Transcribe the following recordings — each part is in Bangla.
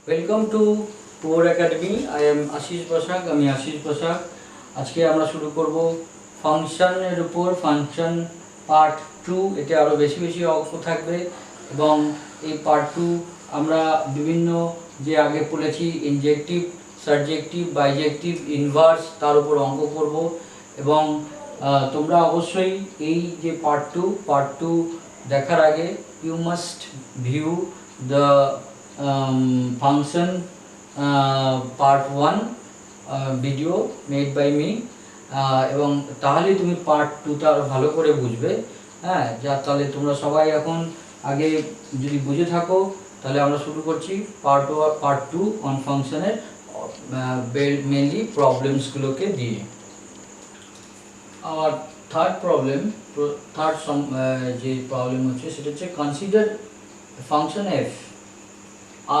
ওয়েলকাম টু পুয়ার academy. I am Ashis Basak. আমি আশিস বসাক। আজকে আমরা শুরু করব ফাংশনের উপর, ফাংশন পার্ট 2। এতে আরও বেশি বেশি অঙ্ক থাকবে এবং এই পার্ট 2 আমরা বিভিন্ন যে আগে পড়েছি ইনজেক্টিভ, সাবজেক্টিভ, বাইজেক্টিভ, ইনভার্স, তার উপর অঙ্ক করব। এবং তোমরা অবশ্যই এই যে পার্ট টু দেখার আগে you must view the function part 1 video made by me, এবং তাহলেই তুমি পার্ট 2টা আরও ভালো করে বুঝবে। হ্যাঁ, যা তাহলে তোমরা সবাই এখন আগে যদি বুঝে থাকো তাহলে আমরা শুরু করছি পার্ট 2 অন ফাংশনের মেনলি প্রবলেমসগুলোকে দিয়ে। আর থার্ড যে প্রবলেম হচ্ছে সেটা হচ্ছে consider function F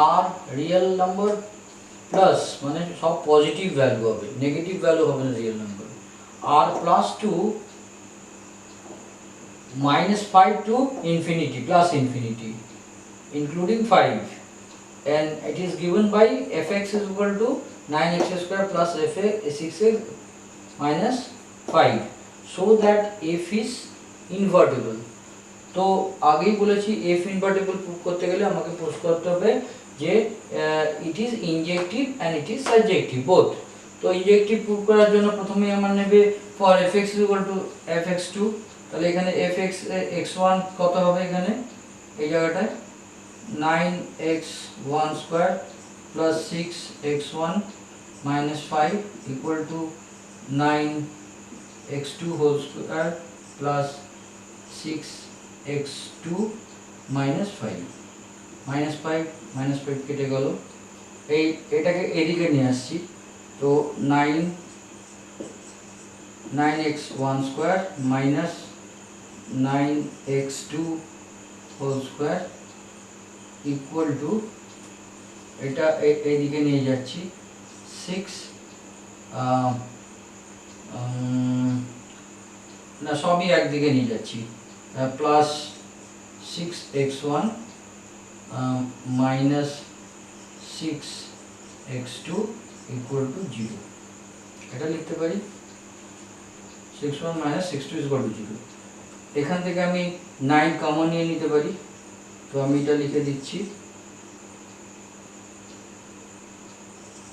R real number plus, মানে সব পজিটিভ ভ্যালু হবে, নেগেটিভ ভ্যালু হবে না real number, R plus to -5 to infinity plus infinity including 5, and it is given by fx is equal to 9x square plus 6x minus 5, so that f is invertible. তো আগেই বলেছি এফ ইনভার্টেবল প্রুভ করতে গেলে আমাকে প্রুভ করতে হবে যে it is injective and it is subjective both. তো ইনজেক্টিভ প্রুভ করার জন্য প্রথমেই আমার নেবে for F X equal to F X two. তাহলে এখানে এফ এক্স এক্স ওয়ান কত হবে, এখানে এই জায়গাটায় 9x1 square plus 6x1 minus 5 equal to 9x2 whole square plus 6x2 minus 5 কেটে গেল। এটাকে এদিকে নিয়ে আসছি, তো 9x1 square minus 9x2 whole square equal to, এটা এদিকে নিয়ে যাচ্ছি 6 না সবই একদিকে নিয়ে যাচ্ছি, plus 6x1 minus 6x2 equal to 0। এটা লিখতে পারি 6x1 minus 6x2 equal to 0। এখান থেকে আমি 9 কমন নিয়ে নিতে পারি, তো আমি এটা লিখে দিচ্ছি,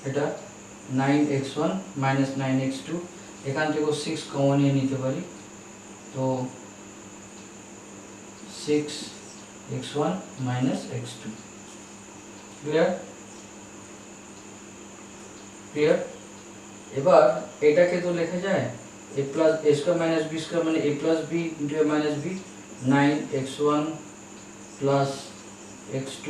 এটা 9x1 মাইনাস 9x2। এখান থেকেও 6 কমন নিয়ে নিতে পারি, তো 6x1 minus x2। ক্লিয়ার? এবার এটাকে তো লেখা যায় a plus a square minus b square মানে a plus b into a minus b, 9x1 plus x2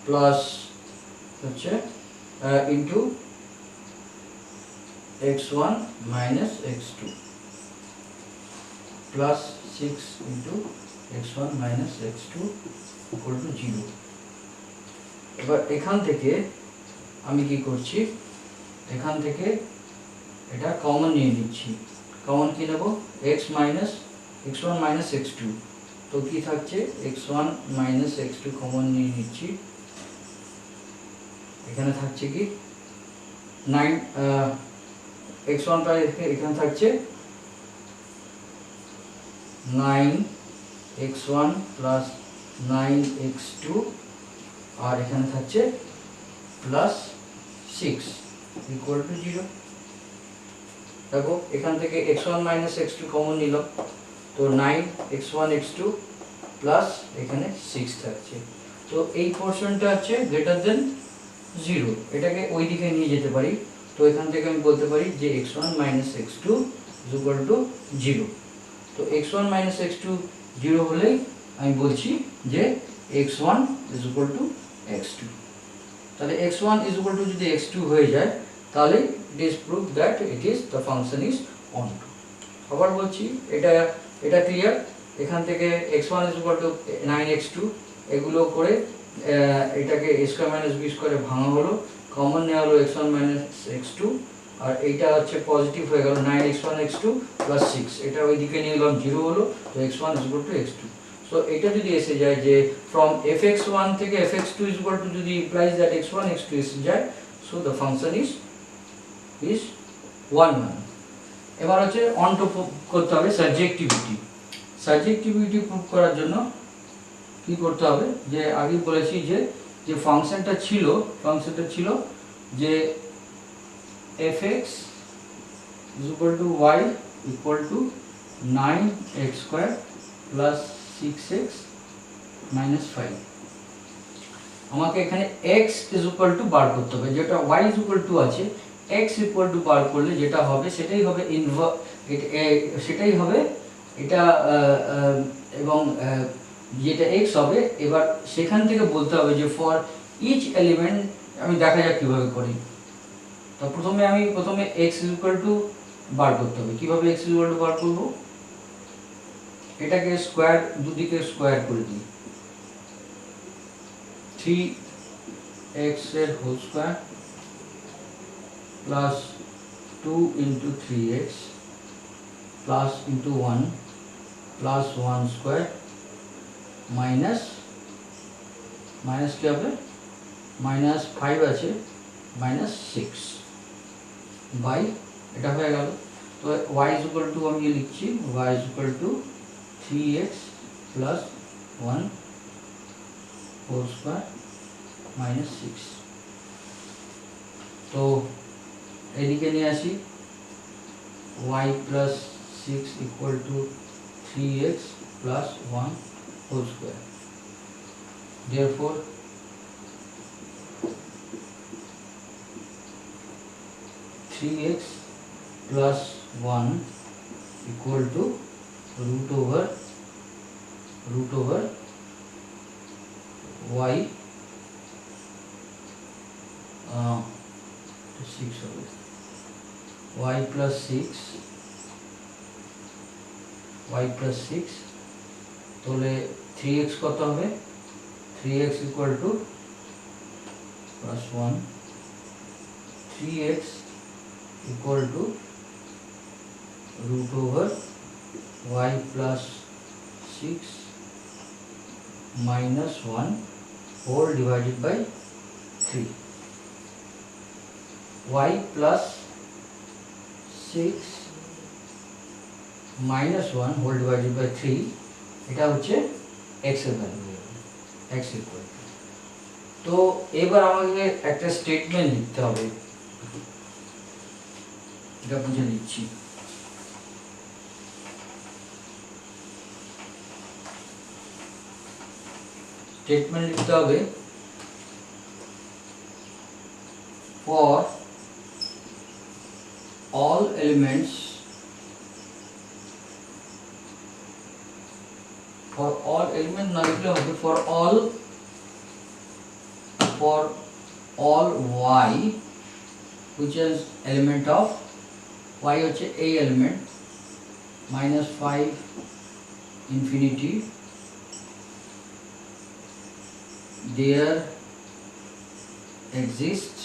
plus হচ্ছে into x1 minus x2 plus 6 into x1 minus x2 equal to 0। এবার এখান থেকে আমি কি করছি, এখান থেকে এটা কমন নিয়ে নিচ্ছি। কমন কি নেব, x1 minus x2, তো কি থাকছে x1 minus x2 কমন নিয়ে নিচ্ছি। এখানে থাকছে কি 9 x1 প্রায় এখানে থাকছে 9x1 প্লাস 9x2, আর এখানে থাকছে প্লাস 6 ইকুয়াল টু 0। দেখো এখান থেকে x1 মাইনাস x2 কমন নিল, তো 9x1 x2 প্লাস এখানে 6 থাকছে, তো এই পোর্শনটা হচ্ছে গ্রেটার দেন 0। এটাকে ওই দিকে নিয়ে যেতে পারি, তো এখান থেকে আমি বলতে পারি যে x1 minus x2 is equal to 0। তো x1 মাইনাস x2 0 হলেই আমি বলছি যে x1 is equal to x2। তাহলে x1 ইজ ইকুয়াল টু যদি x2 হয়ে যায় তাহলে it is prove that it is the function is onto. আবার বলছি, এটা ক্লিয়ার? এখান থেকে x1 is equal to 9x2 এগুলো করে এটাকে a স্কোয়ার মাইনাস b স্কোয়ারে ভাঙা হলো, কমন নেওয়া হলো x1 মাইনাস x2, আর এইটা হচ্ছে পজিটিভ হয়ে গেল 9x1 x2 প্লাস 6, এটা ওইদিকে নিয়ে গেলাম 0 হলো, তো x1 is equal to x2। So এটা যদি এসে যায় যে ফ্রম fx1 থেকে fx2 is equal to যদি implies that x1 x2 এসে যায়, সো দ্য ফাংশন is 1 এবার হচ্ছে অন টু করতে হবে সাবজেক্টিভিটি। সাবজেক্টিভিটি প্রুভ করার জন্য কি করতে হবে, যে আগে বলেছি যে যে ফাংশনটা ছিল যে fx is equal to y equal to 9x square plus 6x minus 5। আমাকে এখানে x is equal to বার করতে হবে, যেটা y is equal to আছে, x equal to বার করলে যেটা হবে সেটাই হবে এটা এবং যেটা x হবে। এবার সেখান থেকে বলতে হবে যে ফর ইচ এলিমেন্ট, আমি দেখা যাক কিভাবে করি। তো প্রথমে x is equal to বার করতে হবে। কিভাবে x is equal to বার করব, এটাকে স্কয়ার, দুদিকে স্কয়ার করে দিই, 3x এর whole square plus 2 into 3x plus into 1 plus 1 square minus কি হবে, মাইনাস 5 আছে, মাইনাস 6 বাই এটা হয়ে গেল। তো y is equal to আমি লিখছি y is equal to 3x plus 1 whole square minus 6। তো এদিকে নিয়ে আসি, y plus 6 equal to 3x plus 1 whole square। Therefore 3x plus 1 equal to root over y 6 হবে, y plus 6 তাহলে 3x কত হবে, 3x equal to plus 1, 3x equal to root over y plus 6 minus 1 whole divided by 3। y plus 6 minus 1 whole divided by 3, এটা হচ্ছে x এর ভ্যালু, x equal to। তো এবার আমাকে একটা স্টেটমেন্ট লিখতে হবে, এটা বুঝে নিচ্ছি। স্টেটমেন্ট লিখতে হবে for all elements না লিখলে হবে for all y which is element of y হচ্ছে এই element -5 infinity, there exist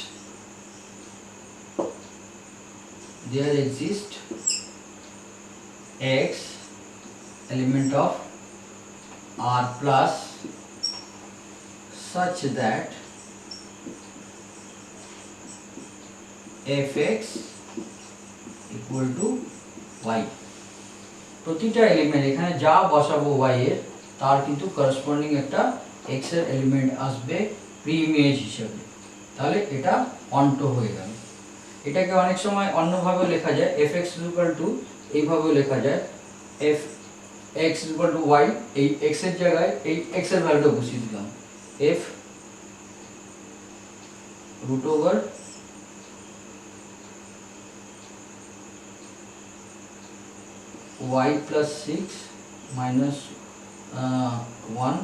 x element of r plus such that fx equal to y। প্রতিটা এলিমেন্ট এখানে যা বসাবো y এর তার কিন্তু করসপন্ডিং একটা x এর এলিমেন্ট আসবে প্রি ইমেজ হিসেবে, তাহলে এটা অন্টো হয়ে গেল। এটাকে অনেক সময় অন্যভাবে লেখা যায়, fx equal to এইভাবে লেখা যায়, fx equal to y, এই x এর জায়গায় এই x এর ভ্যালুটা বসিয়ে দিলাম, f root over y plus 6 minus 1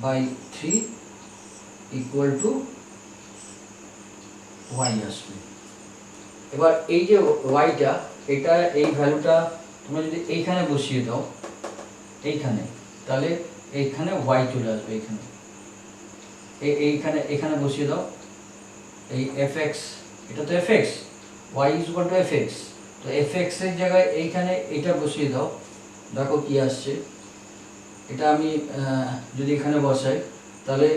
by 3 equal to y আসবে। এবার এই যে yটা, এটা এই ভ্যালুটা তোমরা যদি এইখানে বসিয়ে দাও, এইখানে, তাহলে এইখানে y চলে আসবে, এখানে বসিয়ে দাও এই fx, এটা তো fx, y is equal to fx, তো fx এর জায়গায় এইখানে এটা বসিয়ে দাও, দেখো কি আসছে। এটা আমি যদি এখানে বসাই তাহলে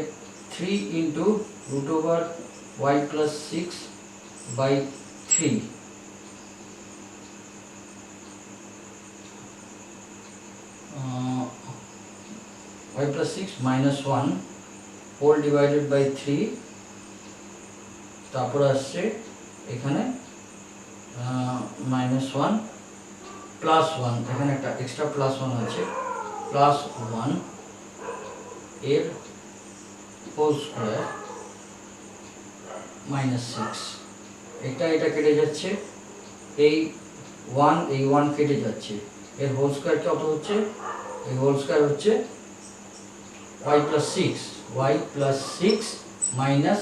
3 into root over y plus 6 by 3, y plus 6 minus 1 whole divided by 3, তারপর আসছে এখানে minus 1 plus 1, এখানে একটা এক্সট্রা প্লাস 1 আছে, প্লাস 1 এর হোল স্কয়ার minus 6, এটা কেটে যাচ্ছে, এই 1 কেটে যাচ্ছে, এর হোল স্কয়ার কত হচ্ছে, এই হোল স্কয়ার হচ্ছে y plus 6 minus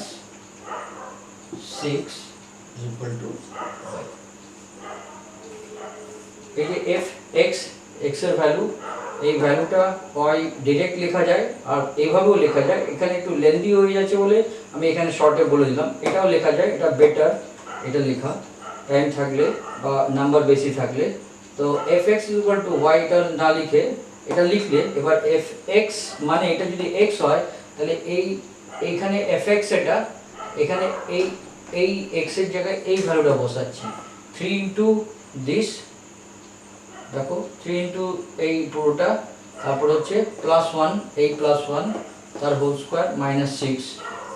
6 is equal to y. এই যে f(x) এর ভ্যালু, এই ভ্যালুটা y ডাইরেক্ট লেখা যায় আর এইভাবেও লেখা যায়, এখানে একটু লেন্দি হয়ে যাচ্ছে বলে আমি এখানে শর্টে বলে দিলাম, এটাও লেখা যায়, এটা বেটার এটা লেখা, টাইম থাকলে বা নাম্বার বেশি থাকলে। তো f(x) is equal to y টা না লিখে এটা লিখলে, এবার f(x) মানে এটা যদি x হয় তাহলে এইখানে f(x) এটা এখানে এই x এর জায়গায় এই ভ্যালুটা বসাচ্ছি, 3 ইনটু দিস, দেখো 3 ইনটু এই পুরোটা, তারপর হচ্ছে প্লাস 1, এই প্লাস 1 তার হোল স্কয়ার মাইনাস 6,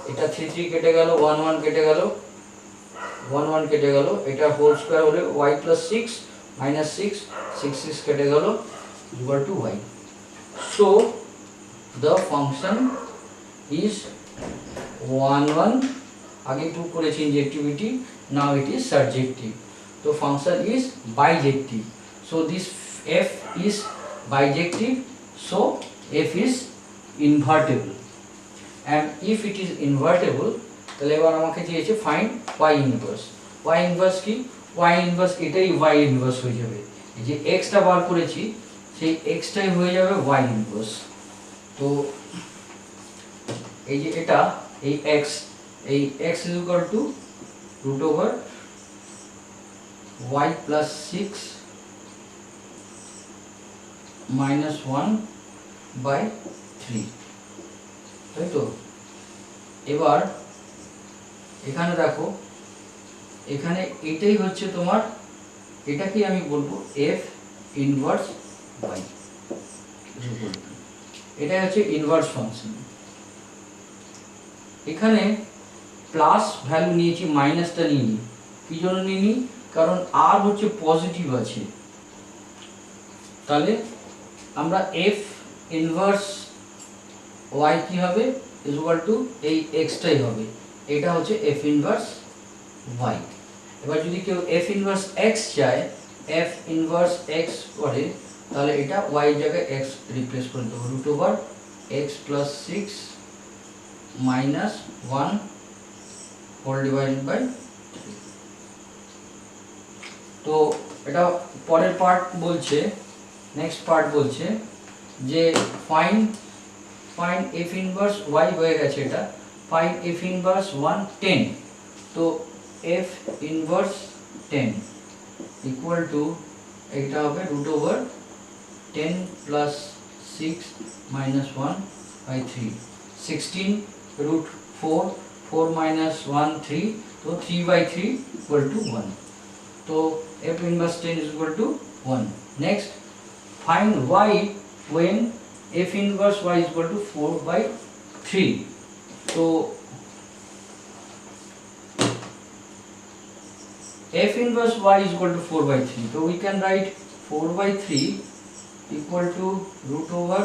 এটা 3 কেটে গেল, 1 কেটে গেল, 1 কেটে গেল, এটা হোল স্কয়ার হলে y plus 6 minus 6 কেটে গেল equal to y. So the function is 1 আগে প্রুভ করেছি ইনজেক্টিভিটি, now it is surjective. So function is bijective. So this f is bijective, so f is invertible. And if it is invertible, তাহলে এবার আমাকে দিয়েছে find y inverse. y inverse কি? y ইনভার্স এটাই y ইনভার্স হয়ে যাবে, এই যে x টা বার করেছি সেই x টাই হয়ে যাবে y ইনভার্স। তো এই যে এটা এই x is equal to root over y plus 6 minus 1 by 3, তাই তো? এবার এখানে দেখো, এখানে এটাই হচ্ছে তোমার, এটাকে আমি বলবো f ইনভার্স y, এটাই হচ্ছে ইনভার্স ফাংশন। এখানে প্লাস ভ্যালু নিয়েছি, মাইনাসটা নিইনি, কি জন্য নিইনি? কারণ আর হচ্ছে পজিটিভ আছে, তাহলে আমরা f ইনভার্স y কি হবে ইজ ইকুয়াল টু এই x টাই হবে, এটা হচ্ছে f ইনভার্স y। এবার যদি কেউ f ইনভার্স x চায়, f ইনভার্স x করে, তাহলে এটা y এর জায়গায় x রিপ্লেস করে দেবো, root over x plus 6 minus 1 whole divided by 3। তো এটা পরের পার্ট বলছে, নেক্সট পার্ট বলছে যে ফাইন্ড f ইনভার্স y হয়ে গেছে, এটা ফাইন্ড f ইনভার্স 1 10, তো f ইনভার্স 10 ইকুয়াল টু এটা হবে root over 10 plus 6 minus 1 by 3, 16 root 4 minus 1 3, तो 3 by 3 equal to 1, तो f inverse 10 is equal to 1. Next, find y when f inverse y is equal to 4 by 3. So f inverse y is equal to 4 by 3, so we can write 4 by 3 equal to root over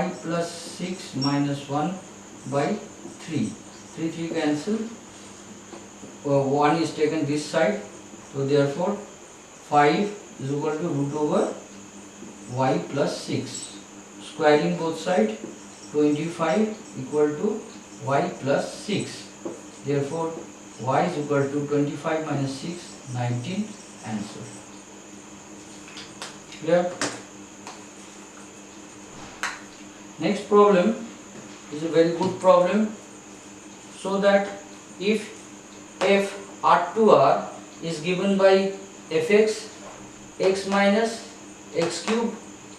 y plus 6 minus 1 by 3, 3 cancel, 1 is taken this side, so therefore 5 is equal to root over y plus 6, squaring both sides, 25 equal to y plus 6, therefore y is equal to 25 minus 6, 19, answer. Clear? Next problem is a very good problem, so that if f R to R is given by fx x minus x cube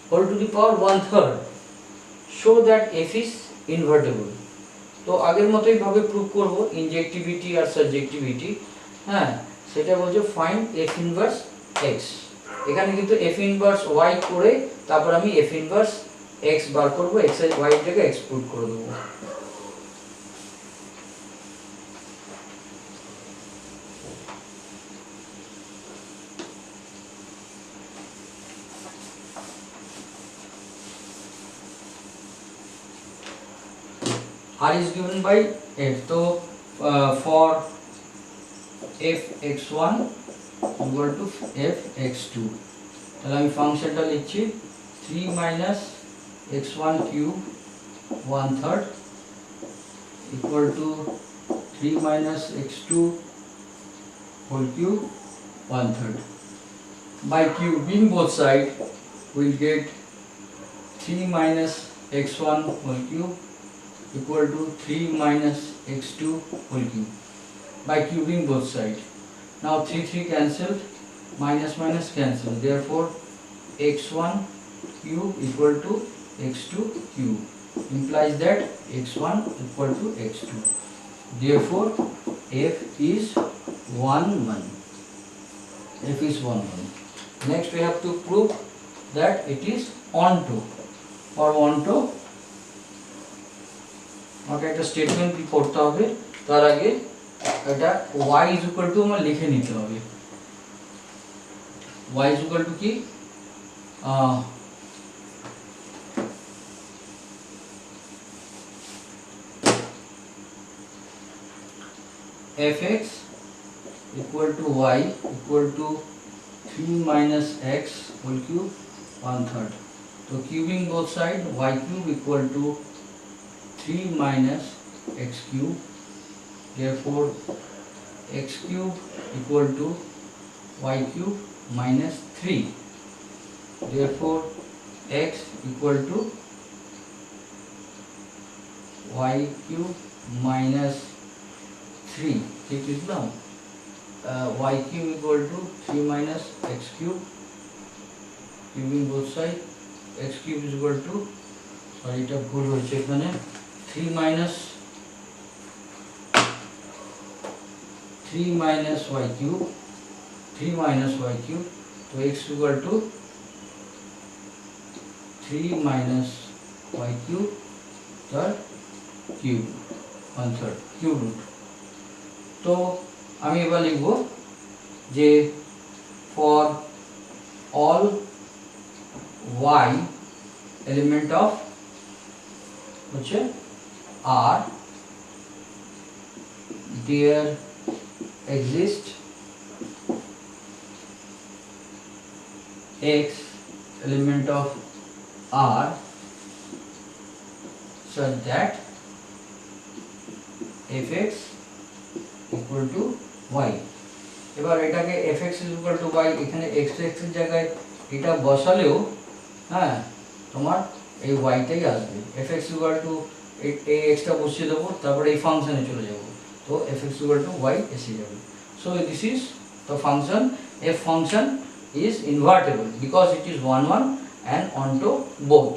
whole to the power 1/3. Show that f is invertible. তো আগের মতোই ভাবে প্রুভ করব ইনজেক্টিভিটি আর সাবজেক্টিভিটি। হ্যাঁ, সেটা বলছে ফাইন্ড f ইনভার্স x। এখানে কিন্তু f ইনভার্স y করে তারপর আমি f ইনভার্স x বার করব, x এর y টাকে এক্সক্লুড করে দেব। R is given by f, तो for f x1 equal to f x2, তাহলে আমি ফাংশনটা লিখছি 3 minus x1 cube 1/3 equal to 3 minus x2 whole cube 1/3. By cubing both sides we'll get 3 minus x1 whole cube equal to 3 minus x2 whole cube by cubing both sides. Now 3 cancelled, minus minus cancelled, therefore x1 cube equal to x2 cube implies that x1 equal to x2, therefore f is 1 1. F is 1 1. Next we have to prove that it is onto, or onto আমাকে একটা স্টেটমেন্ট করতে হবে, তার আগে এটা y is equal to আমার লিখে নিতে হবে। y is equal to কি fx equal to y equal to 3 minus x whole cube 1/3. तो cubing both side y cube equal to 3 minus x cube, therefore x cube equal to y cube minus 3, therefore x equal to y cube minus 3, ঠিক লিখলাম, y cube equal to 3 minus x cube, cubing both side x cube is equal to, sorry এটা ভুল হয়েছে এখানে, 3 minus y cube, 3 minus y cube, तो x equal to 3 minus y cube third cube 1/3 cube root। তো আমি এবার লিখব যে for all y element of হচ্ছে R there exist x element of R such that fx equal to y। এবার এটাকে fx is equal to y, এখানে x এর জায়গায় এটা বসালেও হ্যাঁ তোমার এই y টাই আসবে, fx equal to এই x টা বসিয়ে দেবো, তারপরে এই ফাংশনে চলে যাব, তো fx equal to y এসে যাবে। So this is the function, f function is invertible because it is 1 1 and onto both,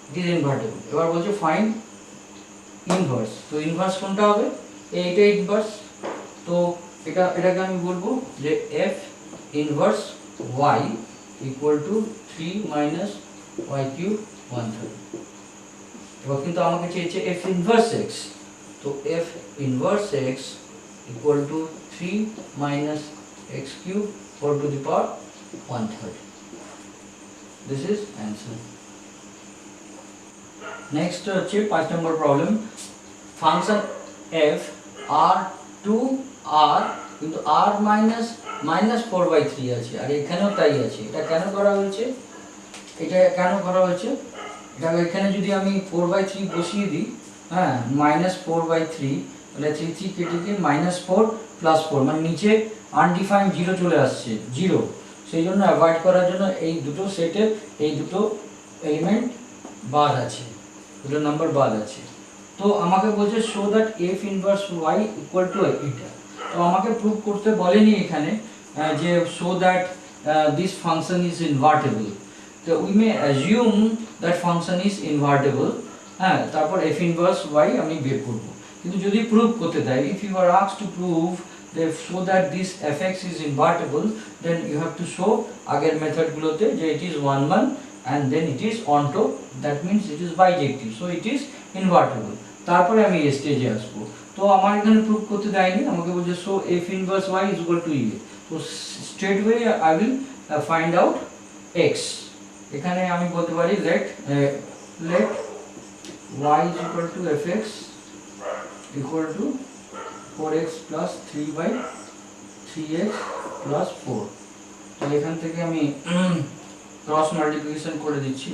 it is invertible। এবার বলছে find inverse, তো inverse কোনটা হবে, এইটা inverse, তো এটাকে আমি বলবো যে f inverse y equal to 3 minus y cube 1/3। এবার কিন্তু আমাকে চেয়েছে f inverse x, তো f inverse x equal to 3 minus x cube whole to the power 1/3. This is answer. Next হচ্ছে 5 নম্বর problem, function f r to r কিন্তু r minus -4/3 আছে, আর এখানেও তাই আছে। এটা কেন করা হয়েছে, এটা এখানে যদি আমি 4/3 বসিয়ে দিই, হ্যাঁ -4/3, তাহলে 3 কেটে গিয়ে -4 + 4, মানে নিচে আনডিফাইন্ড 0 চলে আসছে 0, সেই জন্য অ্যাভয়েড করার জন্য এই দুটো সেটের এই দুটো এলিমেন্ট বাদ আছে, দুটো নাম্বার বাদ আছে। তো আমাকে বলছে show that f inverse y equal to এটা, তো আমাকে প্রুভ করতে বলেনি এখানে যে show that this function is invertible. তো we may assume that function is invertible, হ্যাঁ, তারপর এফ ইনভার্স ওয়াই আমি বের করব। কিন্তু যদি প্রুভ করতে দেয়, if you are asked to prove so that this fx is invertible, then you have to show আগের মেথড গুলোতে যে it is 1 1 and then it is onto, that means it is bijective, so it is invertible। তারপরে আমি এই স্টেজে আসবো। তো আমার এখানে প্রুভ করতে দেয়নি, আমাকে বলছে so f inverse y is equal to e। তো straight away I will find out x। এখানে আমি বলতে পারি let y is equal to fx equal to 4x plus 3 by 3x plus 4। তো এখান থেকে আমি ক্রস মাল্টিপ্লিকেশন করে দিচ্ছি।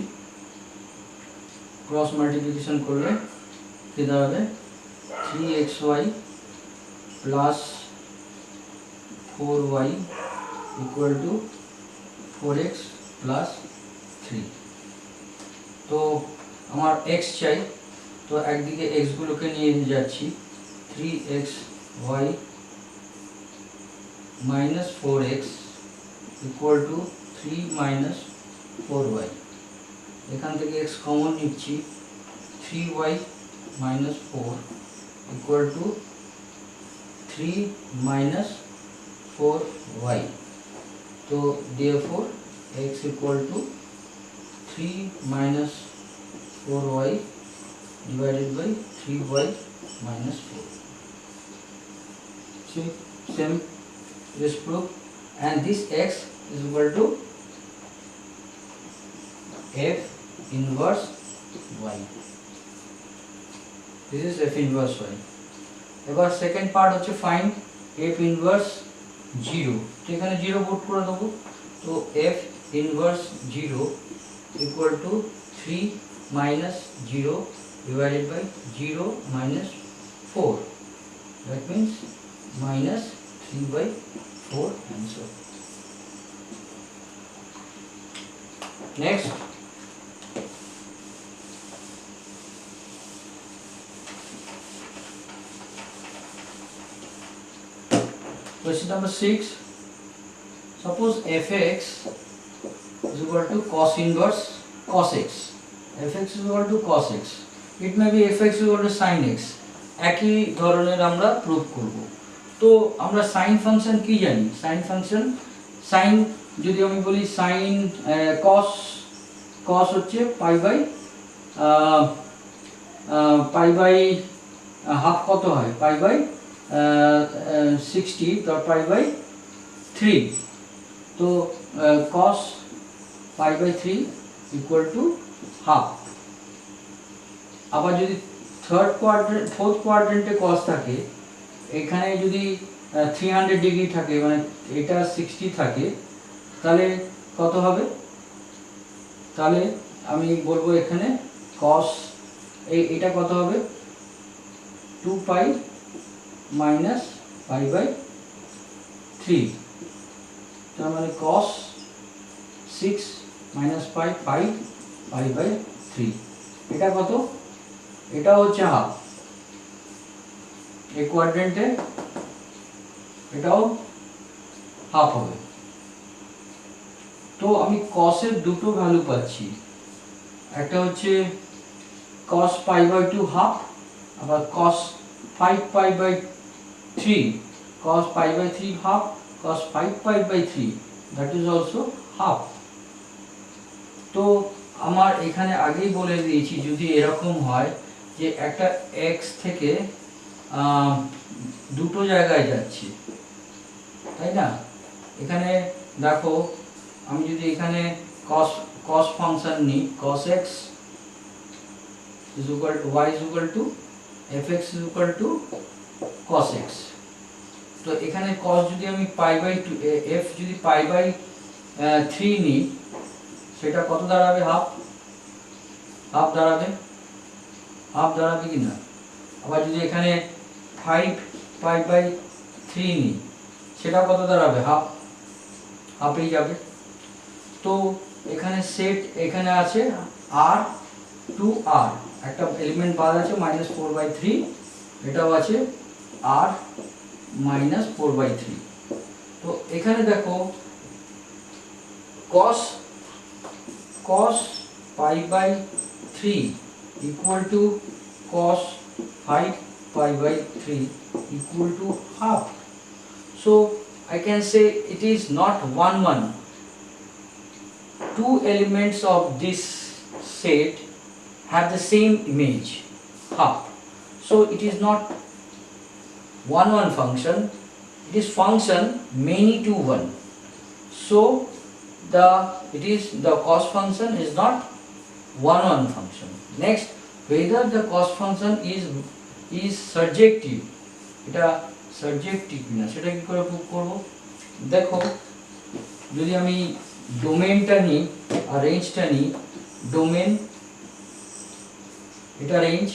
ক্রস মাল্টিপ্লিকেশন করলে কি দাঁড়াবে 3xy plus 4y equal to 4x plus 3। তো আমার x চাই, তো একদিকে x গুলোকে নিয়ে যাচ্ছি, 3xy minus 4x equal to 3 minus 4y। এখান থেকে x কমন নিচ্ছি, 3y minus 4 equal to 3 minus 4y। তো therefore x equal to 3 minus 4y divided by 3y minus 4। See, same this proof, and this x is equal to f inverse y। This is f inverse y। এবার সেকেন্ড পার্ট হচ্ছে ফাইন্ড f inverse 0। তো এখানে 0 পুট করে দেবো। তো f inverse 0 equal to 3 minus 0 divided by 0 minus 4, that means minus 3 by 4 answer। Next, question number 6, suppose fx is equal to cos inverse cos x, fx is equal to cos x, it may be fx is equal to sin x। একই ধরনের আমরা প্রুভ করব। তো আমরা সাইন ফাংশন কি জানি, সাইন ফাংশন, সাইন যদি আমি বলি সাইন কস হচ্ছে পাই বাই হাফ কত হয়, পাই বাই 60 পাই বাই 3। তো cos pi by 3 equal to half. আবার যদি ফোর্থ কোয়াড্রেন্টে কস থাকে, এখানে যদি 300 ডিগ্রি থাকে, মানে এটা 60 থাকে, তাহলে কত হবে, তাহলে আমি বলবো এখানে কস এটা কত হবে 2 পাই মাইনাস পাই বাই 3, তার মানে কস 6 minus pi pi pi by 3। এটা কত, এটা হচ্ছে হাফ, এই কোয়াড্রেন্টে এটাও হাফ হবে। তো আমি কসের দুটো ভ্যালু পাচ্ছি, একটা হচ্ছে cos পাই বাই 2 হাফ, আবার cos 5 pi by 3, cos pi by 3 half, cos 5 pi by 3, that is also half. তো আমার এখানে আগেই বলে দিয়েছি, যদি এরকম হয় যে একটা x থেকে দুটো জায়গায় যাচ্ছে, তাই না, এখানে দেখো আমি যদি এখানে cos ফাংশন নিই, cos x is equal to y is equal to fx is equal to cos x। তো এখানে cos যদি আমি পাই বাই 2, f যদি পাই বাই 3 নিই, সেটা কত দাঁড়াবে, হাফ দাঁড়াবে, কি না। আবার যদি এখানে 5 পাই বাই 3 নিই, সেটা কত দাঁড়াবে, হাফেই যাবে। তো এখানে সেট এখানে আছে r টু r, একটা এলিমেন্ট বাদ আছে -4/3, এটাও আছে r माइनस 4/3। तो এখানে দেখো cos pi by 3 equal to cos 5 pi by 3 equal to half. So I can say it is not 1 1. Two elements of this set have the same image, half. So it is not 1 1 function, it is function many to 1. So the cos function is not 1 1 function. Next, whether the cos function is surjective, এটা সাবজেক্টিভ না সেটা কি করে প্রুভ করব? দেখো যদি আমি ডোমেইনটা নিই আর রেঞ্জটা নিই, ডোমেইন এটা রেঞ্জ,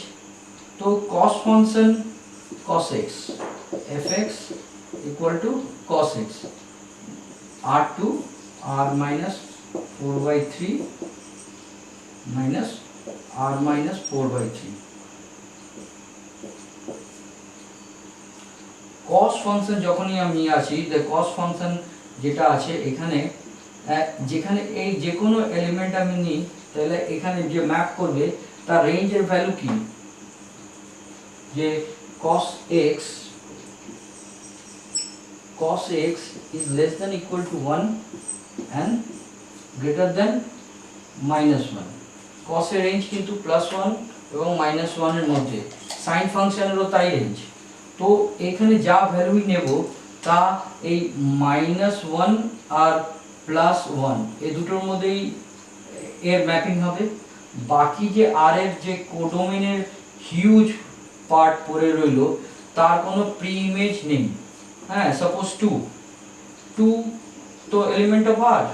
তো cos function cos x fx equal to cos x r2 r minus 4/3 minus r minus 4/3. cos function যখনই আমি আছি, the cos ফাংশন যেটা আছে এখানে, যেখানে এই যে কোনো এলিমেন্ট আমি নিই তাহলে এখানে যে ম্যাপ করবে তার রেঞ্জের ভ্যালু কি, যে cos x is less than equal to 1 and greater than -1. cos এর রেঞ্জ কিন্তু +1 এবং -1 এর মধ্যে, sin ফাংশনেরও তাই রেঞ্জ। তো এখানে যা ভ্যালুই নেব তা এই -1 আর +1 এই দুটোর মধ্যেই এর ম্যাপিং হবে। বাকি যে আর এর যে কোডোমেইনের হিউজ পার্ট পড়ে রইল তার কোনো প্রি ইমেজ নেই। হ্যাঁ, সাপোজ 2 তো element of R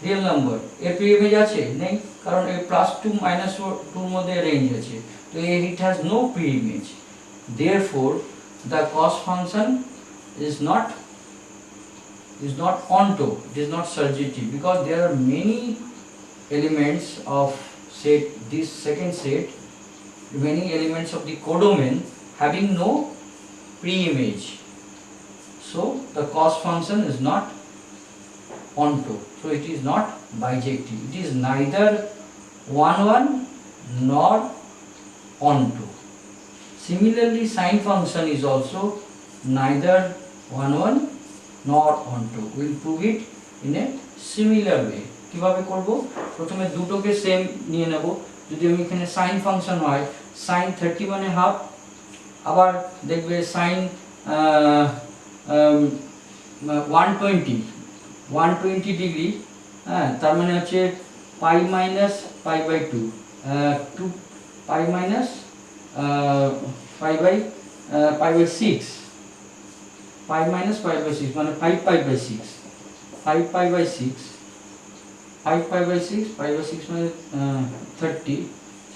real number, এর প্রি ইমেজ আছে নেই, কারণ এই +2 -2 এর মধ্যে রেঞ্জ আছে, তো it has no pre image. Therefore the cos function is not onto, it is not surjective, because there are many elements of set, this second set, many elements of the codomain having no pre-image. So the cos function is not onto, so it is not bijective, it is neither 1 1 nor onto. Similarly, sin function is also neither 1 1 nor onto. We will prove it in a similar way. কিভাবে করব? প্রথমে দুটোকে সেম নিয়ে নেব। যদি আমি এখানে sin ফাংশন হয় sin 30 আবার দেখবে sin 120 ডিগ্রি, হ্যাঁ, তার মানে হচ্ছে pi minus pi by 2 pi minus pi by 6, pi minus pi by 6 মানে 5 pi by 6, 5 pi by 6, 5 pi by 6, pi by 6 মানে 30,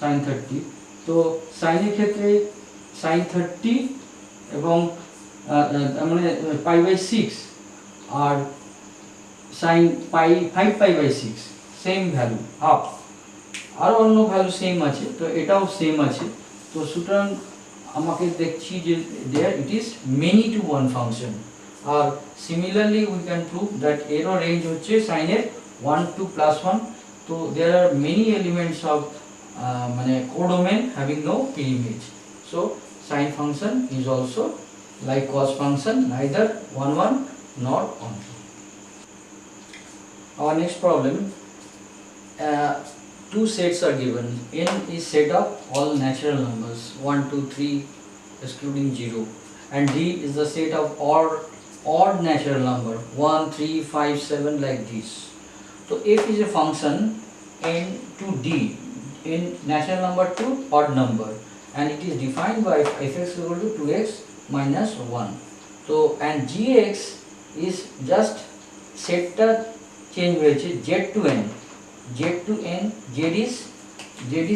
sin 30। তো সাইনের ক্ষেত্রে sin 30 এবং মানে পাই বাই 6 আর sin pi 5 pi by 6 same value half, আর অন্য ভ্যালু সেম আছে, তো এটাও সেম আছে। তো সুতরাং আমাকে দেখছি যে there it is many to one function, আর similarly we can prove that এরও রেঞ্জ হচ্ছে sin এর 1 to +1। তো there are many elements of মানে codomain having no pre-image, so sin function is also like cos function neither 1 1 nor onto. Our next problem, two sets are given. N is set of all natural numbers 1 2 3 excluding 0, and D is the set of all odd natural number 1 3 5 7 like this. So f is a function n to D, in natural number to odd number, and it is defined by fx equal to 2x minus 1. So and gx is just setটা চেঞ্জ হয়েছে z to n, z to n, z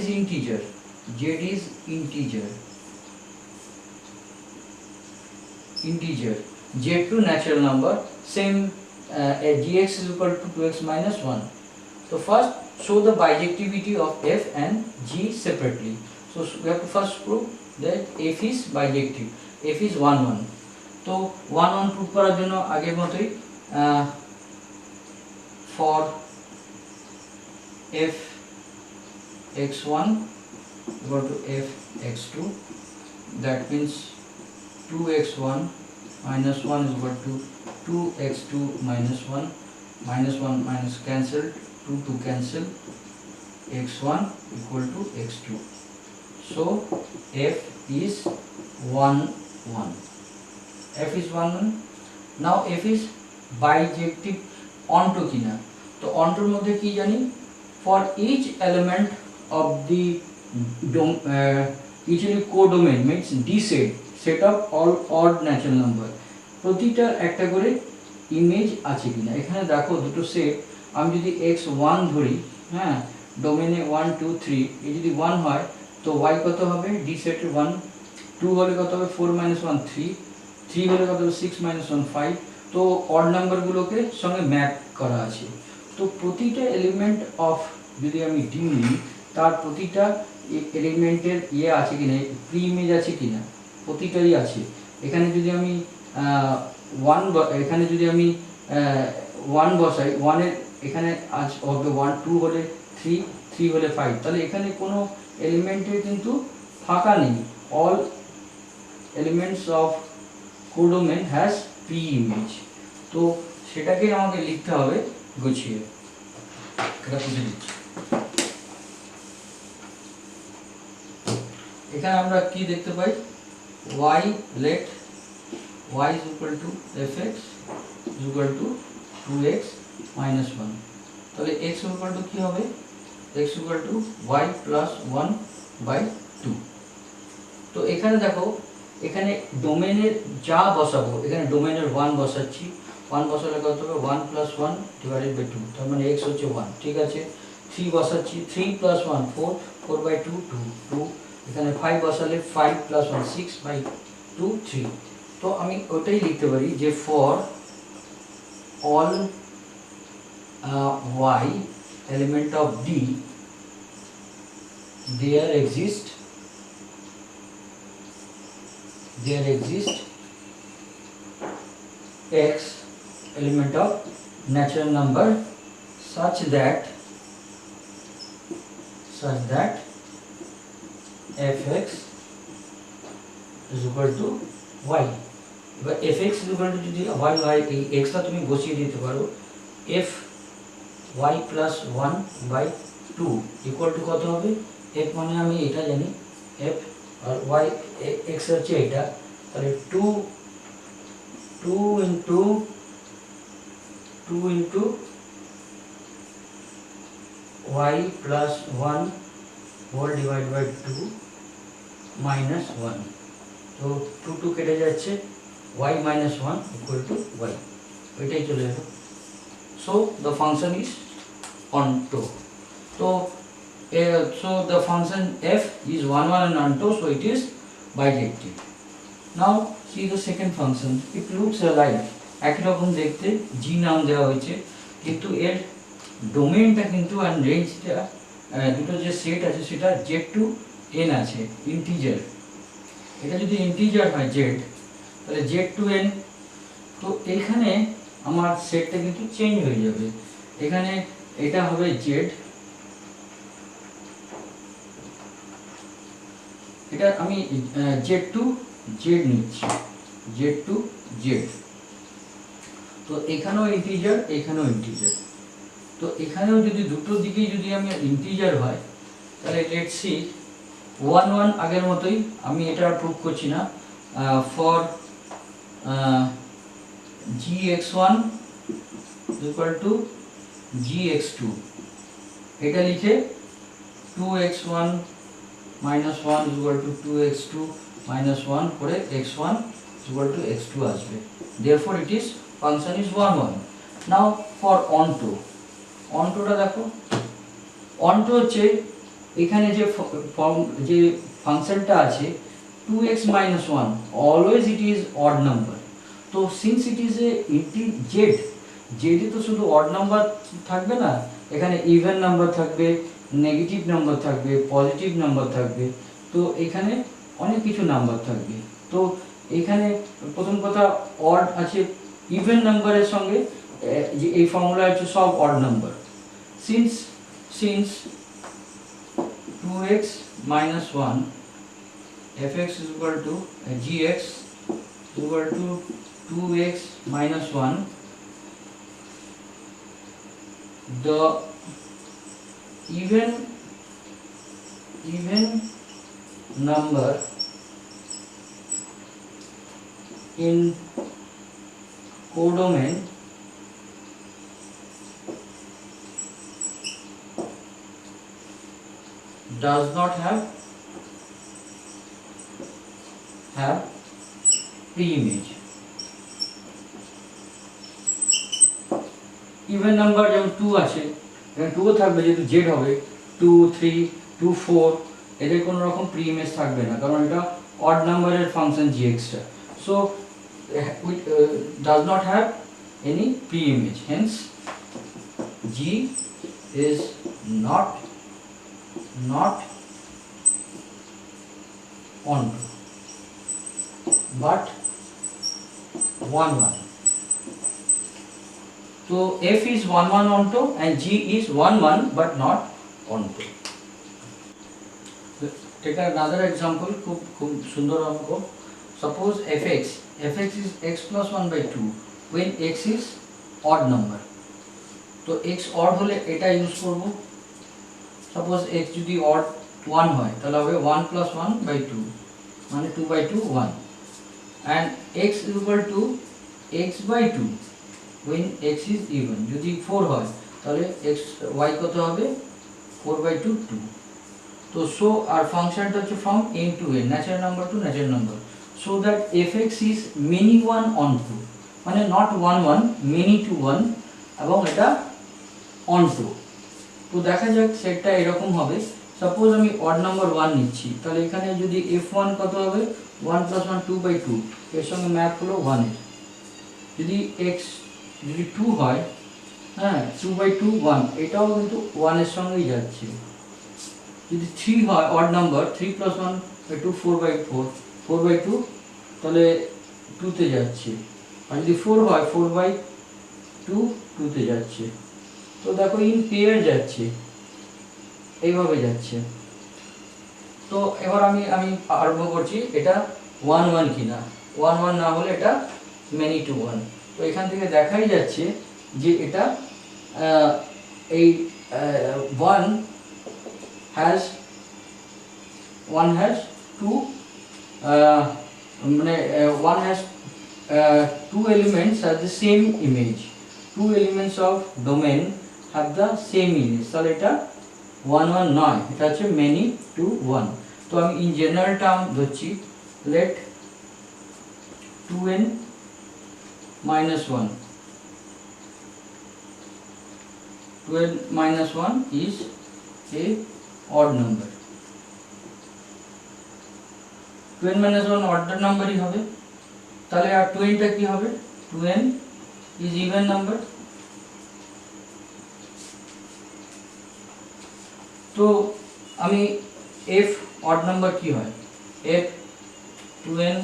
is integer, z to natural number, same gx is equal to 2x minus 1. So first show the bijectivity of f and g separately. So we have to first prove that f is bijective, f is 1 1. তো 1 1 প্রুভ করার জন্য আগের মতোই for f x1 equal to f x2, that means 2x1 minus 1 is equal to 2x2 minus 1, minus 1 minus cancelled, 2 to cancel, x1 equal to x2. So f is 1 1. f is 1 1. Now f is bijective onto kina. তো ontoর মধ্যে কি জানি, for each element of the usually codomain means D set of all odd natural number, প্রতিটা একটা করে ইমেজ আছে কিনা। এখানে দেখো দুটো সেট, আমি যদি x1 ধরি, হ্যাঁ, ডোমেনে 1 2 3, এই যদি 1 হয় তো y কত হবে, D সেটের 1, 2 হলে কত হবে 4 - 1 3, 3 হলে কত হবে 6 - 1 5। তো অড নাম্বারগুলোকে সঙ্গে ম্যাপ করা আছে। তো প্রতিটা এলিমেন্ট অফ যদি আমি ডি নিই, তার প্রতিটা এলিমেন্টের ইয়ে আছে কিনা, প্রি ইমেজ আছে কিনা, প্রতিটারই আছে। এখানে যদি আমি 1 বসাই, 1 এর এখানে আজ হবে 1, 2 হলে 3, 3 হলে 5, তাহলে এখানে কোনো এলিমেন্টের কিন্তু ফাঁকা নেই। All elements of codomain has pre image. তো সেটাকে আমাকে লিখতে হবে গুছিয়ে। এটা বুঝে দিচ্ছি। এখানে আমরা কি দেখতে পাই, y let y is equal to fx is equal to 2x minus 1, তাহলে x equal to কি হবে, x equal to y plus 1 by 2। তো এখানে দেখো, এখানে ডোমেনের যা বসাবো, এখানে ডোমেনের 1 বসাচ্ছি, 1 বসালে কত হবে 1 plus 1 divided by 2, তার মানে x হচ্ছে 1, ঠিক আছে। 3 বসাচ্ছি, 3 plus 1 4, 4 by 2 2, এখানে 5 বসালে 5 plus 1 6 by 2 3। তো আমি ওটাই লিখতে পারি যে for all y element of D there exist x element of natural number such that fx is equal to y। এবার fx is equal to যদি y হয়, এই x টা তুমি বসিয়ে দিতে পারো, f y plus 1 by 2 equal to কত হবে, f মানে আমি এটা জানি, f আর y x হচ্ছে এটা, তাহলে 2 into y plus 1 whole divided by 2 minus 1, তো 2 কেটে যাচ্ছে, y minus 1 equal to y, এটাই চলে যাবে। So the function is onto. So the function f is 1 1 and onto, so it is bijective. Now see the second function, it looks alike, একই রকম দেখতে, g নাম দেওয়া হয়েছে, কিন্তু এর ডোমেইনটা কিন্তু আর রেঞ্জটা, দুটো যে সেট আছে সেটা z to n আছে, ইন্টিজার। এটা যদি ইন্টিজার হয় z, তাহলে z to n, তো এইখানে আমার সেটটা কিন্তু চেঞ্জ হয়ে যাবে। এখানে এটা হবে z, এটা আমি z to z নিচ্ছি, z to z, তো এখানেও ইন্টিজার, এখানেও ইন্টিজার। তো এখানেও যদি দুটো দিকেই যদি আমি ইন্টিজার হয়, তাহলে লেটস সি 1 1 আগের মতোই, আমি এটা প্রুভ করছি না, for gx1 equal to gx2, এটা লিখে 2x1 minus 1 equal to 2x2 minus 1 করে x1 equal to x2 আসবে, therefore it is function is 1 1। now for ontoটা দেখো, onto হচ্ছে এখানে যে ফাংশনটা আছে 2x minus 1, always it is odd number, তো since it is a z তো শুধু odd number থাকবে না, এখানে ইভেন নাম্বার থাকবে, নেগেটিভ নাম্বার থাকবে, পজিটিভ নাম্বার থাকবে, তো এখানে অনেক কিছু নাম্বার থাকবে। তো এখানে প্রথম কথা অড আছে ইভেন নাম্বারের সঙ্গে, যে এই ফর্মুলা হচ্ছে সব odd number. Since 2x minus 1 fx is equal to gx is equal to 2x minus 1, the even number in codomain does not have pre-image। Even number যেমন 2 আছে, এখানে 2 থাকবে, যেহেতু জেড হবে 2 3 2 4, এদের কোনো রকম প্রি ইমেজ থাকবে না, কারণ এটা অড নাম্বারের ফাংশন gx টা। So does not have any pre-image, hence g is not onto but 1 1। So f is 1 1 onto and g is 1 1 but not onto। Take another example, খুব সুন্দর অঙ্ক। Suppose fx is x plus 1 by 2 when x is odd number। তো x odd হলে এটা ইউজ করব। সাপোজ x যদি odd 1 হয় তাহলে হবে 1 plus 1 by 2 মানে 2 by 2 1, and x is equal to x by 2 when x is even। যদি 4 হয় তাহলে x y কত হবে 4 by 2 2। তো সো আর ফাংশনটা হচ্ছে from n to n, natural number two natural number, so that fx is many 1 onto, মানে not 1 1 many to 1 এবং এটা onto। তো দেখা যাক সেটটা এরকম হবে। সাপোজ আমি অড নাম্বার 1 নিচ্ছি, তাহলে এখানে যদি f1 কত হবে 1 plus 1 2 by 2, এর সঙ্গে ম্যাপ হলো 1 এর। যদি x যদি 2 হয়, হ্যাঁ 2 by 2 1, এটাও কিন্তু 1 এর সঙ্গেই যাচ্ছে। যদি 3 হয় odd number 3 plus 1 by 2 4 by 4 4 by 2, তাহলে 2 তে যাচ্ছে। আর যদি 4 হয় 4 by 2 2 তে যাচ্ছে। তো দেখো ইন পেয়ার যাচ্ছে, এইভাবে যাচ্ছে। তো এবার আমি আরম্ভ করছি এটা 1 1 কিনা, 1 1 না হলে এটা many to 1। তো এখান থেকে দেখাই যাচ্ছে যে এটা এই 1 has 2 মানে 1 has 2 elements have the same image, 2 elements of domain have the same image, তাহলে এটা 1 1 নয়, এটা হচ্ছে many to 1। তো আমি ইন জেনারেল টার্ম ধরছি, let 2n minus 1 2n minus 1 is a odd number। 2n minus 1 odd নাম্বারই হবে, তাহলে আর 2n টা কি হবে 2n is even number। তো আমি f odd number কি হয়, f 2n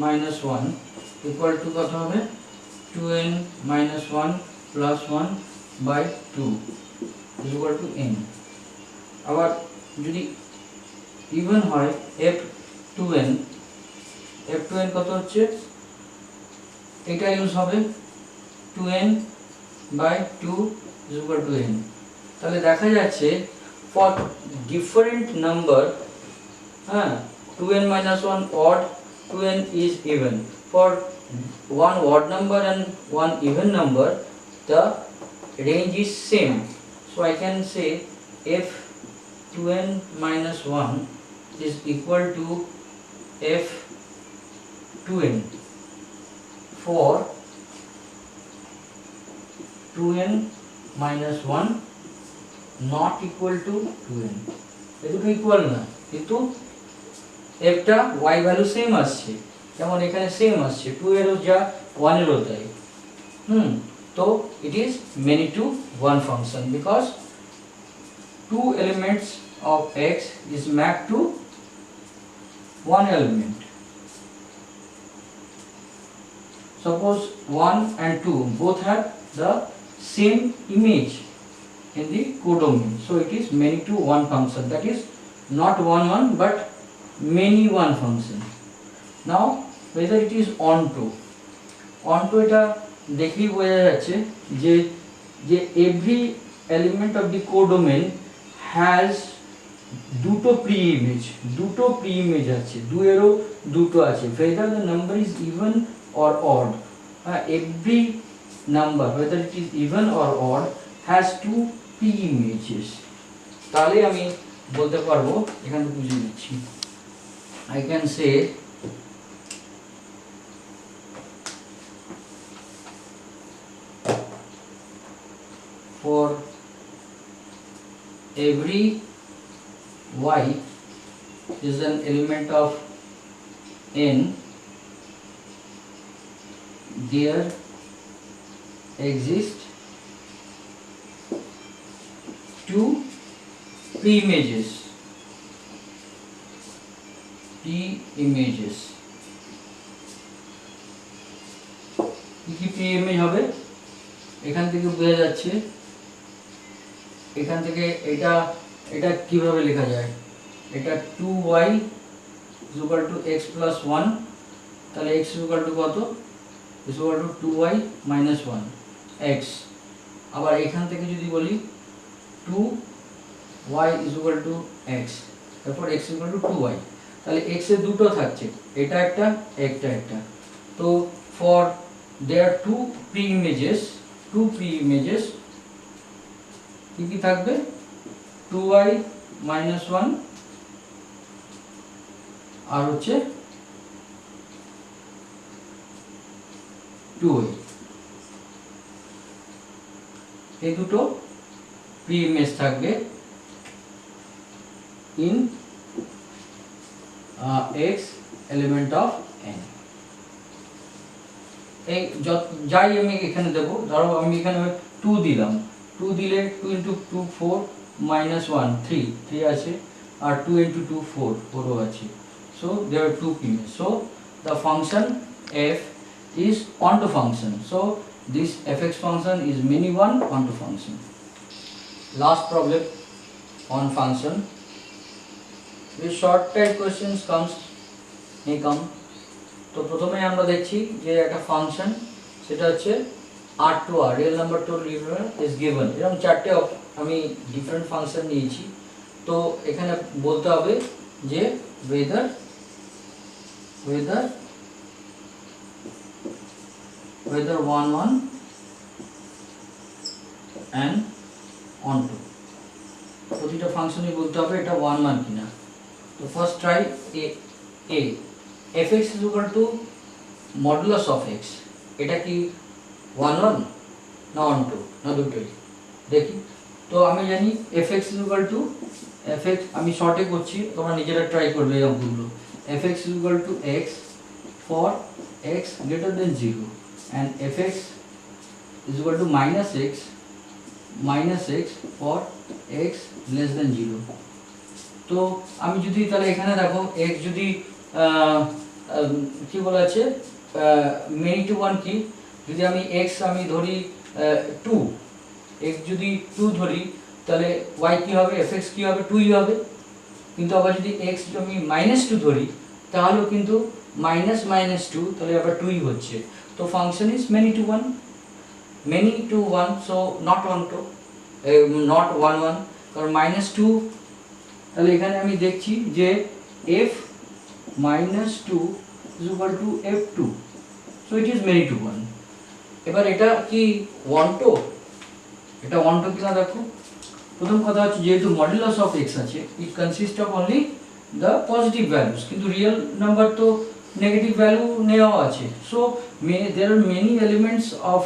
minus 1 equal to কত হবে 2n minus 1 plus 1 by 2 is equal to n। আবার যদি ইভেন হয় f2n কত হচ্ছে, এটা ইউজ হবে 2n by 2 is equal to n। তাহলে দেখা যাচ্ছে for different number, 2n minus 1 odd, 2n is even, for one odd number and one even number the range is same। So I can say f 2n minus 1 is equal to f 2n for 2n minus 1 not equal to 2n। এটুকু ইকুয়াল না, কিন্তু f টা y ভ্যালু সেম আসছে, যেমন এখানে সেম আসছে 2 এরও যা 1 এরও তাই। তো it is many to 1 function because 2 elements of x is mapped to 1 element। suppose 1 and 2 both have the same image in the codomain, so it is many to one function, that is not one but many one function. Now whether it is onto এটা দেখলেই বোঝা যাচ্ছে যে every element of the codomain has দুটো প্রি ইমেজ আছে, দুয়েরও দুটো আছে, whether the number is even or odd, every number whether it is even or odd has two pre-images. তাহলে আমি বলতে পারবো, এখানে বুঝিয়ে দিচ্ছি, I can say for every y is an element of n, there exist two pre-images. কি pre-image হবে এখান থেকে বোঝা যাচ্ছে, এখান থেকে এটা কিভাবে লেখা যায়, এটা 2y = x + 1, তাহলে x = কত, = 2y - 1 x। আবার এখান থেকে যদি বলি 2y = x, তারপর x = 2y, তাহলে x এর দুটো থাকছে, এটা একটা একটা। তো for there are two pre-images কি থাকবে, 2y - 1 আর হচ্ছে 2y, এই দুটো প্রি-ইমেজ থাকবে in x element of n। এই যাই আমি এখানে দেব, ধরো আমি এখানে 2 দিলাম, 2 দিলে 2 × 2 4 - 1 3 আছে, আর 2 × 2 4 আছে, so there are two p-images, so the function f is onto function, so this fx function is many one onto function. Last problem on function, this short type questions may come. তো প্রথমে আমরা দেখছি যে একটা ফাংশন, সেটা হচ্ছে r to r, real number two real number is given, এরকম চারটে আমি ডিফারেন্ট ফাংশন নিয়েছি। তো এখানে বলতে হবে যে whether 1 1 and onto, প্রতিটা ফাংশনই বলতে হবে এটা 1 1 কিনা। তো first try a fx = modulus of x, এটা কি 1 1 না onto না দুটোই, দেখি। তো আমি জানি fx আমি শর্টে করছি, তোমরা নিজেরা ট্রাই করবে এই অঙ্কগুলো। fx = x for x greater than 0 and fx is equal to -x for x less than 0। তো আমি যদি তাহলে এখানে দেখো x যদি কি বলা আছে many to 1 কি, যদি আমি x আমি ধরি 2, x যদি 2 ধরি তাহলে y কি হবে, fx কি হবে, 2ই হবে। কিন্তু আবার যদি x আমি -2 ধরি তাহলেও কিন্তু -2, তাহলে আবার 2ই হচ্ছে। তো function is many to 1, so not 1 1, কারণ -2, তাহলে এখানে আমি দেখছি যে f -2 is equal to f2, so it is many to 1। এবার এটা কি onto, এটা onto কিনা দেখো। প্রথম কথা হচ্ছে যেহেতু মডুলাস অফ x আছে, it consists of only the positive values, কিন্তু রিয়েল নাম্বার তো নেগেটিভ ভ্যালু নেওয়া আছে, so there are many elements of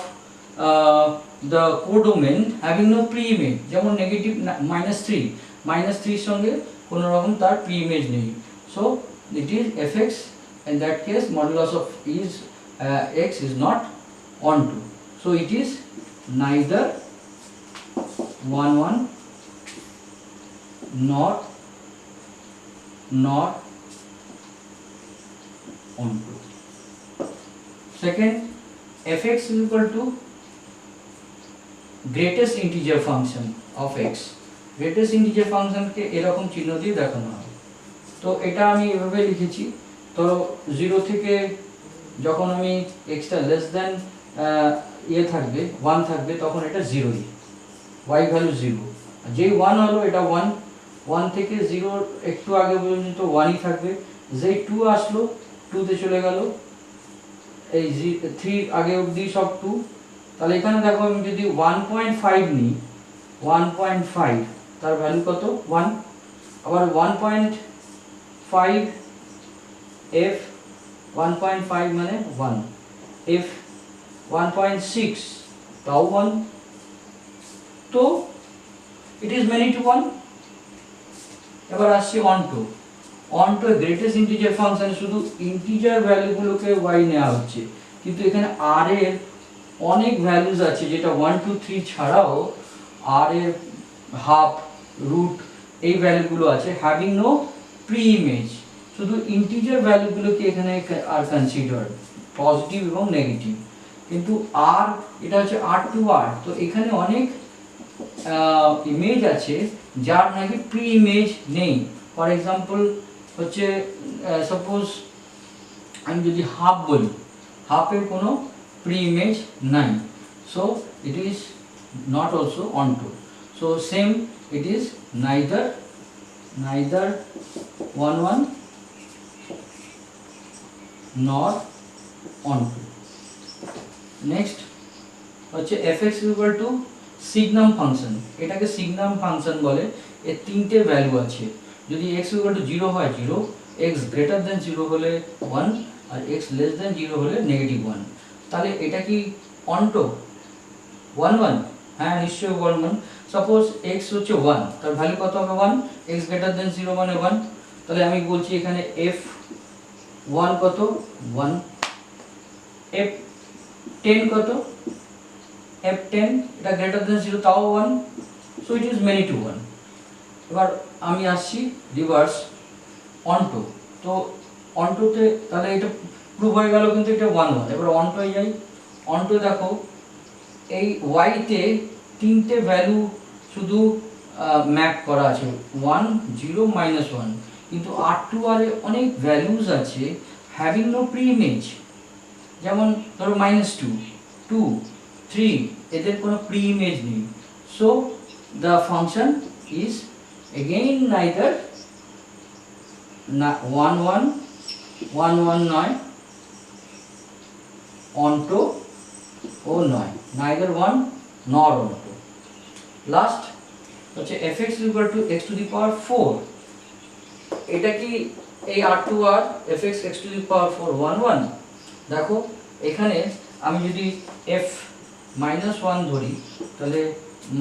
the codomain having no pre-image, যেমন নেগেটিভ -3 এর সঙ্গে কোনো রকম তার pre-image নেই, so it is fx, in that case modulus of x is not onto, so it is neither 1 1 nor onto। Second, fx is equal to greatest integer function of x, greatest integer function কে এরকম চিহ্ন দিয়ে দেখানো হয়। তো এটা আমি এভাবে লিখেছি, তো 0 থেকে যখন আমি x টা লেস দেন থাকবে 1 থাকবে তখন এটা 0 y ভ্যালু 0, যেই 1 হলো এটা 1, 1 থেকে 0 একটু আগে পর্যন্ত 1ই থাকবে, যেই 2 আসলো 2 তে চলে গেল, এই 3 আগে অবধি সব 2। তাহলে এখানে দেখো আমি যদি 1.5 নিই, 1.5 তার ভ্যালু কত 1, আবার 1.5 f 1.5 মানে 1, f 1.6 তাও 1, তো it is many to 1। এবার আসছি অনটো গ্রেটেস্ট ইন্টিজার ফাংশন শুধু ইন্টিজার ভ্যালুগুলোকে y নেওয়া হচ্ছে, কিন্তু এখানে r এর অনেক ভ্যালুজ আছে যেটা 1 2 3 ছাড়াও r এর হাফ রুট এই ভ্যালুগুলো আছে, হ্যাভিং নো প্রি ইমেজ, শুধু ইন্টিজার ভ্যালুগুলোকে এখানে আর কনসিডার পজিটিভ এবং নেগেটিভ, কিন্তু r এটা হচ্ছে r টু r, তো এখানে অনেক ইমেজ আছে যার নাকি প্রি ইমেজ নেই। ফর এক্সাম্পল হচ্ছে সাপোজ আমি যদি হাফ বলি, হাফের কোনো প্রি ইমেজ নাই, so it is not also onto. So same it is neither 1 1 not onto. Next হচ্ছে fx equal to signum function, এটাকে সিগনাম ফাংশন বলে, এর তিনটে ভ্যালু আছে, যদি x ইকুয়াল টু 0 হয় 0, x গ্রেটার দেন 0 হলে 1, আর x লেস দেন 0 হলে নেগেটিভ 1। তাহলে এটা কি অনটো 1 1? হ্যাঁ নিশ্চয়ই 1 1। সাপোজ x হচ্ছে 1, তার ভ্যালু কত হবে 1, x গ্রেটার দেন 0 মানে 1, তাহলে আমি বলছি এখানে f 1 কত 1, f 10 কত f10, এটা গ্রেটার দেন 0 তাও 1, so it is many two 1। এবার আমি আসছি রিভার্স অনটো, তো অনটোতে তাহলে এটা প্রুভ হয়ে গেল, কিন্তু এটা 1 1। এবার অনটোয় যাই, অনটো দেখো এই y তে তিনটে ভ্যালু শুধু ম্যাপ করা আছে 1 0 -1, কিন্তু r2r এ অনেক ভ্যালুজ আছে হ্যাভিং নো প্রি ইমেজ, যেমন ধরো -2 2 3 এদের কোনো প্রি ইমেজ নেই, so the function is again neither 1 1 1 1 নয়, onto ও নয়, neither 1 nor onto। লাস্ট হচ্ছে fx equal to x to the power 4, এটা কি এই r2r fx x to the power 4 1 1? দেখো এখানে আমি যদি f -1 ধরি, তাহলে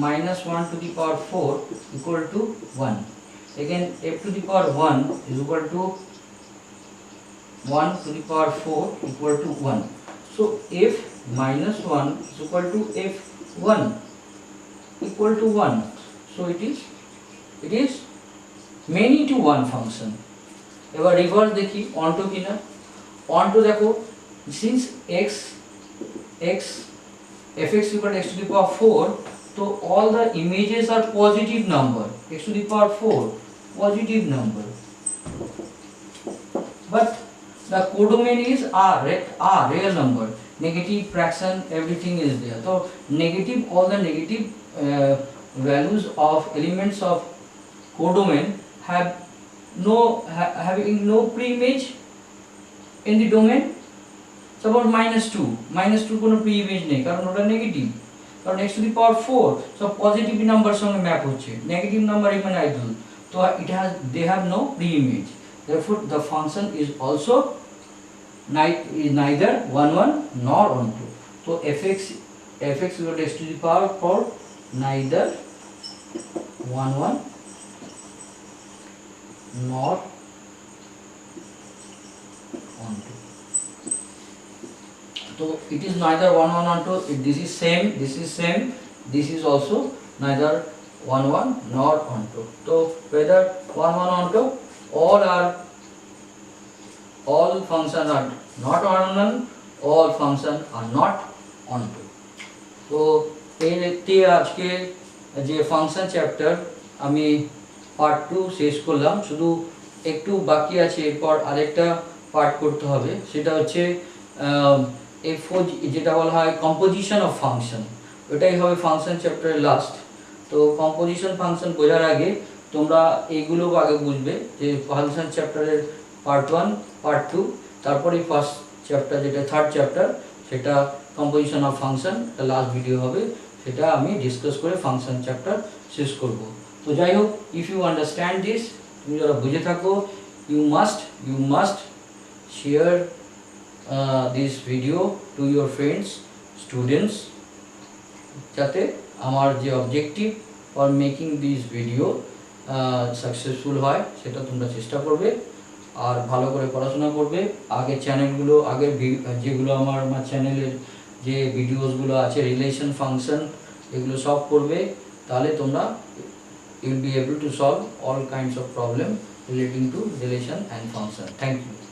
-1 to the power 4 equal to 1, again f to the power 1 is equal to 1 to the power 4 equal to 1, so f -1 is equal to f1 equal to 1, so it is many to 1 function। এবার রিভার্স দেখি অনটো কিনা, অনটো দেখো since fx equal to x to the power 4, so all the images are positive number, x to the power 4 positive number, but the codomain is r real number, negative fraction everything is there, so negative, all the negative values of elements of codomain having no pre-image in the domain। Suppose -2 কোনো pre-image নেই, কারণ ওটা নেগেটিভ, কারণ x to the power 4 সব পজিটিভ নাম্বার সঙ্গে ম্যাপ হচ্ছে, নেগেটিভ নাম্বার এখানে আইডল, তো they have no pre-image, therefore the function is also neither 1 1 nor onto, so fx equal to x to the power 4 neither 1 1 nor onto, so it is neither 1 1 onto, this is same, this is also neither 1 1 nor onto, so whether 1 1 onto, all functions are not 1 1, all functions are not onto। তো এতে আজকে যে ফাংশন চ্যাপ্টার আমি পার্ট 2 শেষ করলাম, শুধু একটু বাকি আছে, এরপর আরেকটা পার্ট করতে হবে, সেটা হচ্ছে F4 যেটা বলা হয় কম্পোজিশন অফ ফাংশন, ওটাই হবে ফাংশন চ্যাপ্টারের লাস্ট। তো কম্পোজিশন ফাংশন বোঝার আগে তোমরা এইগুলো আগে বুঝবে যে ফাংশন চ্যাপ্টারের পার্ট 1, পার্ট 2, তারপরে ফার্স্ট চ্যাপ্টার যেটা থার্ড চ্যাপ্টার সেটা composition of function, last video হবে, সেটা আমি ডিসকাস করে ফাংশন চ্যাপ্টার শেষ করব। তো যাই হোক, ইফ ইউ আন্ডারস্ট্যান্ড দিস, তুমি যারা বুঝে থাকো, you must share this video to your friends, students, যাতে আমার যে objective for making this video successful হয় সেটা তোমরা চেষ্টা করবে। আর ভালো করে পড়াশোনা করবে। আগের চ্যানেলগুলো, আগের যেগুলো আমার চ্যানেলের যে ভিডিওসগুলো আছে রিলেশন, ফাংশন, এগুলো সব করবে, তাহলে তোমরা you will be able to solve all kinds of problem relating to relation and function. Thank you.